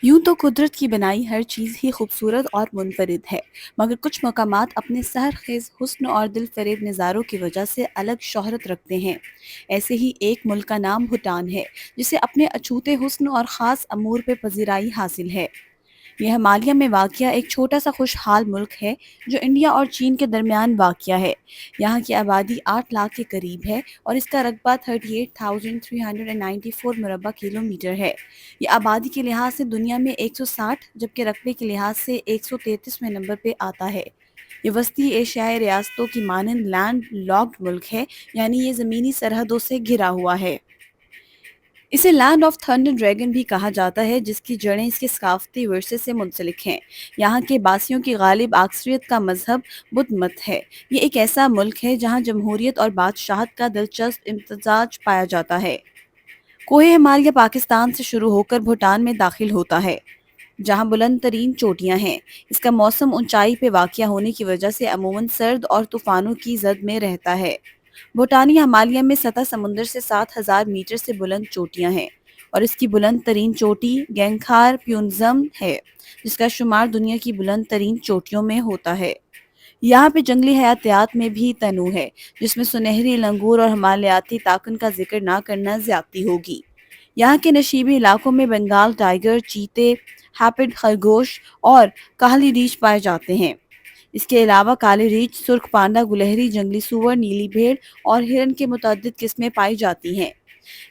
یوں تو قدرت کی بنائی ہر چیز ہی خوبصورت اور منفرد ہے، مگر کچھ مقامات اپنے سحر خیز حسن اور دل فریب نظاروں کی وجہ سے الگ شہرت رکھتے ہیں۔ ایسے ہی ایک ملک کا نام بھوٹان ہے، جسے اپنے اچھوتے حسن اور خاص امور پہ پذیرائی حاصل ہے۔ یہ ہمالیہ میں واقع ایک چھوٹا سا خوشحال ملک ہے جو انڈیا اور چین کے درمیان واقع ہے۔ یہاں کی آبادی 8 لاکھ کے قریب ہے اور اس کا رقبہ 38,394 مربع کلومیٹر ہے۔ یہ آبادی کے لحاظ سے دنیا میں 160 جبکہ رقبے کے لحاظ سے 133ویں نمبر پہ آتا ہے۔ یہ وسطی ایشیائی ریاستوں کی مانند لینڈ لاکڈ ملک ہے، یعنی یہ زمینی سرحدوں سے گھرا ہوا ہے۔ اسے لینڈ آف تھنڈر ڈریگن بھی کہا جاتا ہے، جس کی جڑیں اس کے ثقافتی ورثے سے منسلک ہیں۔ یہاں کے باسیوں کی غالب اکثریت کا مذہب بدھ مت ہے۔ یہ ایک ایسا ملک ہے جہاں جمہوریت اور بادشاہت کا دلچسپ امتزاج پایا جاتا ہے۔ کوہ ہمالیہ پاکستان سے شروع ہو کر بھوٹان میں داخل ہوتا ہے، جہاں بلند ترین چوٹیاں ہیں۔ اس کا موسم اونچائی پہ واقع ہونے کی وجہ سے عموماً سرد اور طوفانوں کی زد میں رہتا ہے۔ بھوٹانی ہمالیہ میں سطح سمندر سے 7,000 میٹر سے بلند چوٹیاں ہیں اور اس کی بلند ترین چوٹی گینکھار پیونزم ہے، جس کا شمار دنیا کی بلند ترین چوٹیوں میں ہوتا ہے۔ یہاں پہ جنگلی حیاتیات میں بھی تنوع ہے، جس میں سنہری لنگور اور ہمالیاتی تاکن کا ذکر نہ کرنا زیادتی ہوگی۔ یہاں کے نشیبی علاقوں میں بنگال ٹائیگر، چیتے، ہیپڈ خرگوش اور کالی ریچھ پائے جاتے ہیں۔ اس کے علاوہ کالے ریچھ، سرخ پانڈا، گلہری جنگلی سور، نیلی بھیڑ اور ہرن کے متعدد قسمیں پائی جاتی ہیں۔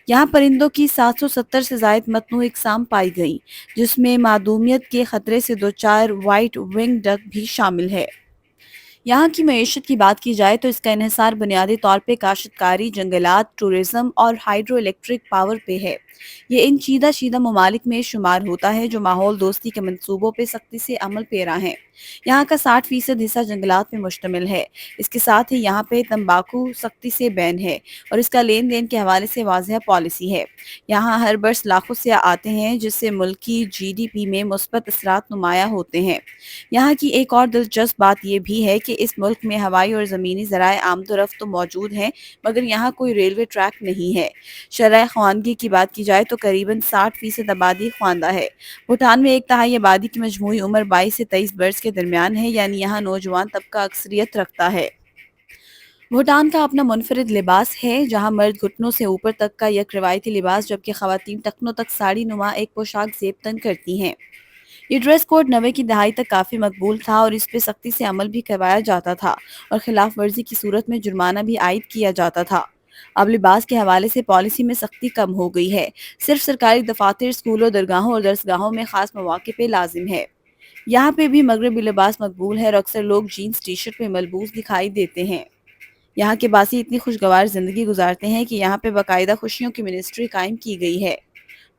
یہاں پرندوں کی 770 سے زائد متنوع اقسام پائی گئیں، جس میں معدومیت کے خطرے سے دوچار وائٹ ونگ ڈک بھی شامل ہے۔ یہاں کی معیشت کی بات کی جائے تو اس کا انحصار بنیادی طور پہ کاشتکاری، جنگلات، ٹورزم اور ہائیڈرو الیکٹرک پاور پہ ہے۔ یہ ان چیدہ ممالک میں شمار ہوتا ہے جو ماحول دوستی کے منصوبوں پہ سختی سے عمل پیرا ہیں۔ یہاں کا 60% حصہ جنگلات پہ مشتمل ہے۔ اس کے ساتھ ہی یہاں پہ تمباکو سختی سے بین ہے اور اس کا لین دین کے حوالے سے واضح پالیسی ہے۔ یہاں ہر برس لاکھوں سیاح آتے ہیں، جس سے ملکی جی ڈی پی میں مثبت اثرات نمایاں ہوتے ہیں۔ یہاں کی ایک اور دلچسپ بات یہ بھی ہے کہ اس ملک میں ہوائی اور زمینی ذرائع آمد و رفت تو موجود ہیں، مگر یہاں کوئی ریلوے ٹریک نہیں ہے۔ شرح خواندگی کی بات کی جائے تو قریباً 60% آبادی خواندہ ہے۔ بھوٹان میں 1/3 آبادی کی مجموعی عمر 22 سے 23 برس کے درمیان ہے، یعنی یہاں نوجوان طبقہ اکثریت رکھتا ہے۔ بھوٹان کا اپنا منفرد لباس ہے، جہاں مرد گھٹنوں سے اوپر تک کا یک روایتی لباس جبکہ خواتین ٹخنوں تک ساڑی نما ایک پوشاک زیب تن کرتی ہیں۔ یہ ڈریس کوڈ 90 کی دہائی تک کافی مقبول تھا اور اس پہ سختی سے عمل بھی کروایا جاتا تھا اور خلاف ورزی کی صورت میں جرمانہ بھی عائد کیا جاتا تھا۔ اب لباس کے حوالے سے پالیسی میں سختی کم ہو گئی ہے، صرف سرکاری دفاتر، اسکولوں، درگاہوں اور درسگاہوں میں خاص مواقع پہ لازم ہے۔ یہاں پہ بھی مغربی لباس مقبول ہے اور اکثر لوگ جینز ٹی شرٹ پہ ملبوس دکھائی دیتے ہیں۔ یہاں کے باسی اتنی خوشگوار زندگی گزارتے ہیں کہ یہاں پہ باقاعدہ خوشیوں کی منسٹری قائم کی گئی ہے۔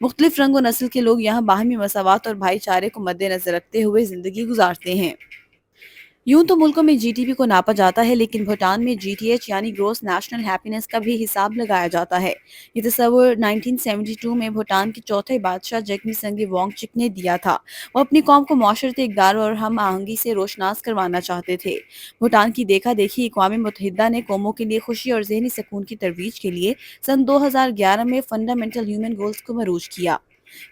مختلف رنگ و نسل کے لوگ یہاں باہمی مساوات اور بھائی چارے کو مد نظر رکھتے ہوئے زندگی گزارتے ہیں۔ یوں تو ملکوں میں جی ڈی پی کو ناپا جاتا ہے، لیکن بھوٹان میں جی ٹی ایچ یعنی گروس نیشنل ہیپینس کا بھی حساب لگایا جاتا ہے۔ یہ تصور 1972 میں بھوٹان کے چوتھے بادشاہ جگمی سنگھی وانگچک نے دیا تھا۔ وہ اپنی قوم کو معاشرتی اقدار اور ہم آہنگی سے روشناس کروانا چاہتے تھے۔ بھوٹان کی دیکھا دیکھی اقوام متحدہ نے قوموں کے لیے خوشی اور ذہنی سکون کی ترویج کے لیے سن 2011 میں فنڈامنٹل ہیومن گولز کو مروج کیا۔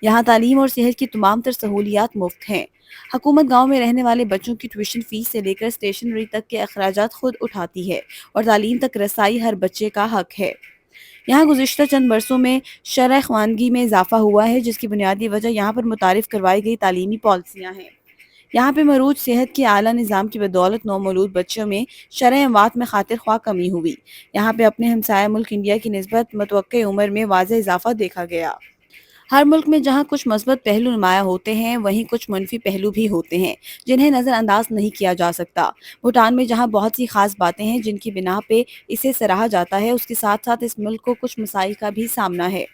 یہاں تعلیم اور صحت کی تمام تر سہولیات مفت ہیں۔ حکومت گاؤں میں رہنے والے بچوں کی ٹیوشن فیس سے لے کر اسٹیشنری تک کے اخراجات خود اٹھاتی ہے اور تعلیم تک رسائی ہر بچے کا حق ہے۔ یہاں گزشتہ چند برسوں میں شرح خواندگی میں اضافہ ہوا ہے، جس کی بنیادی وجہ یہاں پر متعارف کروائی گئی تعلیمی پالیسیاں ہیں۔ یہاں پہ مروج صحت کے اعلیٰ نظام کی بدولت نومولود بچوں میں شرح اموات میں خاطر خواہ کمی ہوئی۔ یہاں پہ اپنے ہمسایہ ملک انڈیا کی نسبت متوقع عمر میں واضح اضافہ دیکھا گیا۔ ہر ملک میں جہاں کچھ مثبت پہلو نمایاں ہوتے ہیں، وہیں کچھ منفی پہلو بھی ہوتے ہیں جنہیں نظر انداز نہیں کیا جا سکتا۔ بھوٹان میں جہاں بہت سی خاص باتیں ہیں جن کی بنا پہ اسے سراہا جاتا ہے، اس کے ساتھ ساتھ اس ملک کو کچھ مسائل کا بھی سامنا ہے۔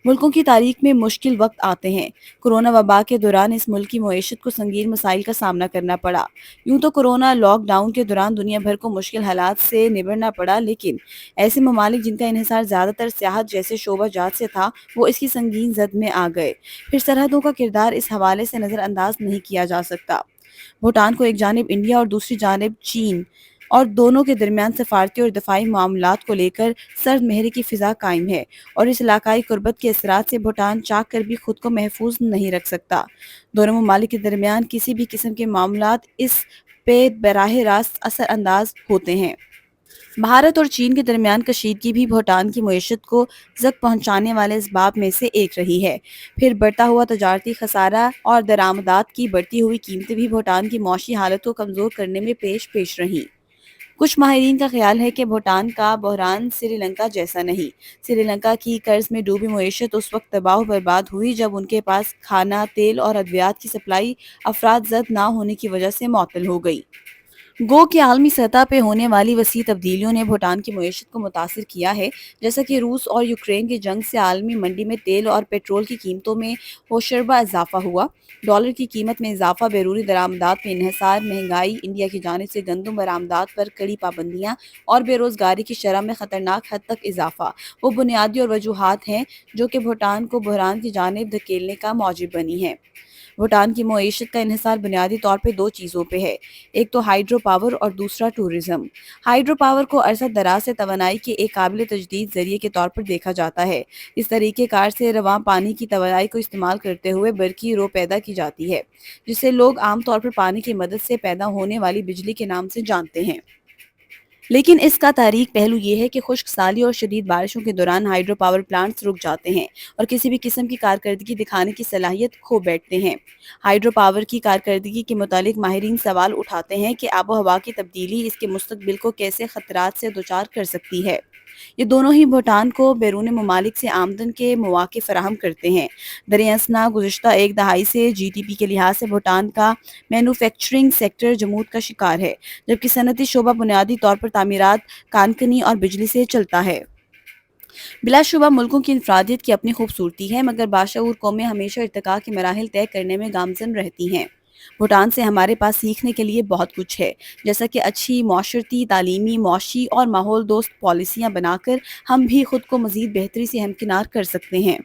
ملکوں کی تاریخ میں مشکل وقت آتے ہیں۔ کورونا وبا کے دوران اس ملک کی معیشت کو سنگین مسائل کا سامنا کرنا پڑا۔ یوں تو کورونا لاک ڈاؤن کے دوران دنیا بھر کو مشکل حالات سے نبھرنا پڑا، لیکن ایسے ممالک جن کا انحصار زیادہ تر سیاحت جیسے شعبہ جات سے تھا، وہ اس کی سنگین زد میں آ گئے۔ پھر سرحدوں کا کردار اس حوالے سے نظر انداز نہیں کیا جا سکتا۔ بھوٹان کو ایک جانب انڈیا اور دوسری جانب چین اور دونوں کے درمیان سفارتی اور دفاعی معاملات کو لے کر سرد مہری کی فضا قائم ہے، اور اس علاقائی قربت کے اثرات سے بھوٹان چاہ کر بھی خود کو محفوظ نہیں رکھ سکتا۔ دونوں ممالک کے درمیان کسی بھی قسم کے معاملات اس پہ براہ راست اثر انداز ہوتے ہیں۔ بھارت اور چین کے درمیان کشیدگی بھی بھوٹان کی معیشت کو زد پہنچانے والے اسباب میں سے ایک رہی ہے۔ پھر بڑھتا ہوا تجارتی خسارہ اور درآمدات کی بڑھتی ہوئی قیمتیں بھی بھوٹان کی معاشی حالت کو کمزور کرنے میں پیش رہیں۔ کچھ ماہرین کا خیال ہے کہ بھوٹان کا بحران سری لنکا جیسا نہیں۔ سری لنکا کی قرض میں ڈوبی معیشت اس وقت تباہ و برباد ہوئی جب ان کے پاس کھانا، تیل اور ادویات کی سپلائی افراط زد نہ ہونے کی وجہ سے معطل ہو گئی۔ گو کہ عالمی سطح پہ ہونے والی وسیع تبدیلیوں نے بھوٹان کی معیشت کو متاثر کیا ہے، جیسا کہ روس اور یوکرین کی جنگ سے عالمی منڈی میں تیل اور پیٹرول کی قیمتوں میں ہوشربا اضافہ ہوا، ڈالر کی قیمت میں اضافہ، بیرونی درآمدات میں انحصار، مہنگائی، انڈیا کی جانب سے گندم برآمدات پر کڑی پابندیاں اور بے روزگاری کی شرح میں خطرناک حد تک اضافہ وہ بنیادی اور وجوہات ہیں جو کہ بھوٹان کو بحران کی جانب دھکیلنے کا موجب بنی ہیں۔ بھوٹان کی معیشت کا انحصار بنیادی طور پہ دو چیزوں پہ ہے، ایک تو ہائیڈرو پاور اور دوسرا ٹورزم۔ ہائیڈرو پاور کو عرصہ دراز سے توانائی کے ایک قابل تجدید ذریعے کے طور پر دیکھا جاتا ہے۔ اس طریقہ کار سے رواں پانی کی توانائی کو استعمال کرتے ہوئے برقی رو پیدا کی جاتی ہے، جسے لوگ عام طور پر پانی کی مدد سے پیدا ہونے والی بجلی کے نام سے جانتے ہیں۔ لیکن اس کا تاریخی پہلو یہ ہے کہ خشک سالی اور شدید بارشوں کے دوران ہائیڈرو پاور پلانٹس رک جاتے ہیں اور کسی بھی قسم کی کارکردگی دکھانے کی صلاحیت کھو بیٹھتے ہیں۔ ہائیڈرو پاور کی کارکردگی کے متعلق ماہرین سوال اٹھاتے ہیں کہ آب و ہوا کی تبدیلی اس کے مستقبل کو کیسے خطرات سے دوچار کر سکتی ہے۔ یہ دونوں ہی بھوٹان کو بیرون ممالک سے آمدن کے مواقع فراہم کرتے ہیں۔ دریں اثنا گزشتہ ایک دہائی سے جی ڈی پی کے لحاظ سے بھوٹان کا مینوفیکچرنگ سیکٹر جمود کا شکار ہے، جبکہ صنعتی شعبہ بنیادی طور پر تعمیرات، کانکنی اور بجلی سے چلتا ہے۔ بلا شبہ ملکوں کی انفرادیت کی اپنی خوبصورتی ہے، مگر باشعور قومیں ہمیشہ ارتقاء کے مراحل طے کرنے میں گامزن رہتی ہیں۔ بھوٹان سے ہمارے پاس سیکھنے کے لیے بہت کچھ ہے، جیسا کہ اچھی معاشرتی، تعلیمی، معاشی اور ماحول دوست پالیسیاں بنا کر ہم بھی خود کو مزید بہتری سے ہمکنار کر سکتے ہیں۔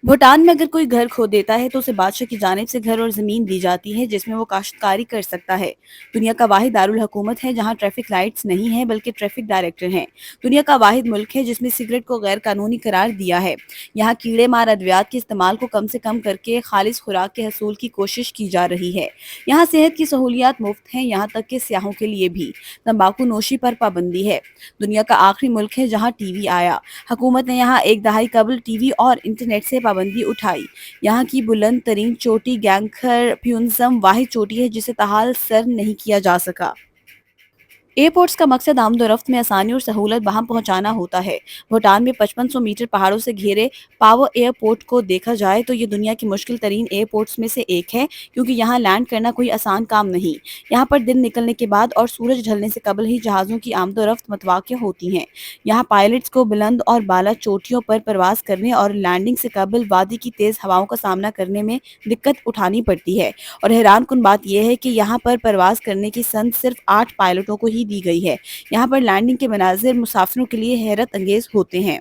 بھوٹان میں اگر کوئی گھر کھو دیتا ہے تو اسے بادشاہ کی جانب سے گھر اور زمین دی جاتی ہے جس میں وہ کاشتکاری کر سکتا ہے۔ دنیا کا واحد دارالحکومت ہے جہاں ٹریفک لائٹس نہیں ہیں بلکہ ٹریفک ڈائریکٹر ہیں۔ دنیا کا واحد ملک ہے جس میں سگریٹ کو غیر قانونی قرار دیا ہے۔ یہاں کیڑے مار ادویات کے استعمال کو کم سے کم کر کے خالص خوراک کے حصول کی کوشش کی جا رہی ہے۔ یہاں صحت کی سہولیات مفت ہیں، یہاں تک کہ سیاحوں کے لیے بھی۔ تمباکو نوشی پر پابندی ہے۔ دنیا کا آخری ملک ہے جہاں ٹی وی آیا۔ حکومت نے یہاں ایک دہائی قبل ٹی وی اور انٹرنیٹ سے پابندی اٹھائی۔ یہاں کی بلند ترین چوٹی گینکھر پیونزم واحد چوٹی ہے جسے تاحال سر نہیں کیا جا سکا۔ ایئرپورٹس کا مقصد آمد و رفت میں آسانی اور سہولت بہم پہنچانا ہوتا ہے۔ بھوٹان میں 5500 میٹر پہاڑوں سے گھیرے پاو ایئرپورٹ کو دیکھا جائے تو یہ دنیا کی مشکل ترین ایئرپورٹس میں سے ایک ہے، کیونکہ یہاں لینڈ کرنا کوئی آسان کام نہیں۔ یہاں پر دن نکلنے کے بعد اور سورج ڈھلنے سے قبل ہی جہازوں کی آمد و رفت متوقع ہوتی ہیں۔ یہاں پائلٹس کو بلند اور بالا چوٹیوں پر پرواز کرنے اور لینڈنگ سے قبل وادی کی تیز ہواؤں کا سامنا کرنے میں دقت اٹھانی پڑتی ہے، اور حیران کن بات یہ ہے کہ یہاں پر پرواز کرنے کی سند صرف 8 پائلٹوں کو ہی دی گئی ہے۔ یہاں پر لینڈنگ کے مناظر مسافروں کے لیے حیرت انگیز ہوتے ہیں۔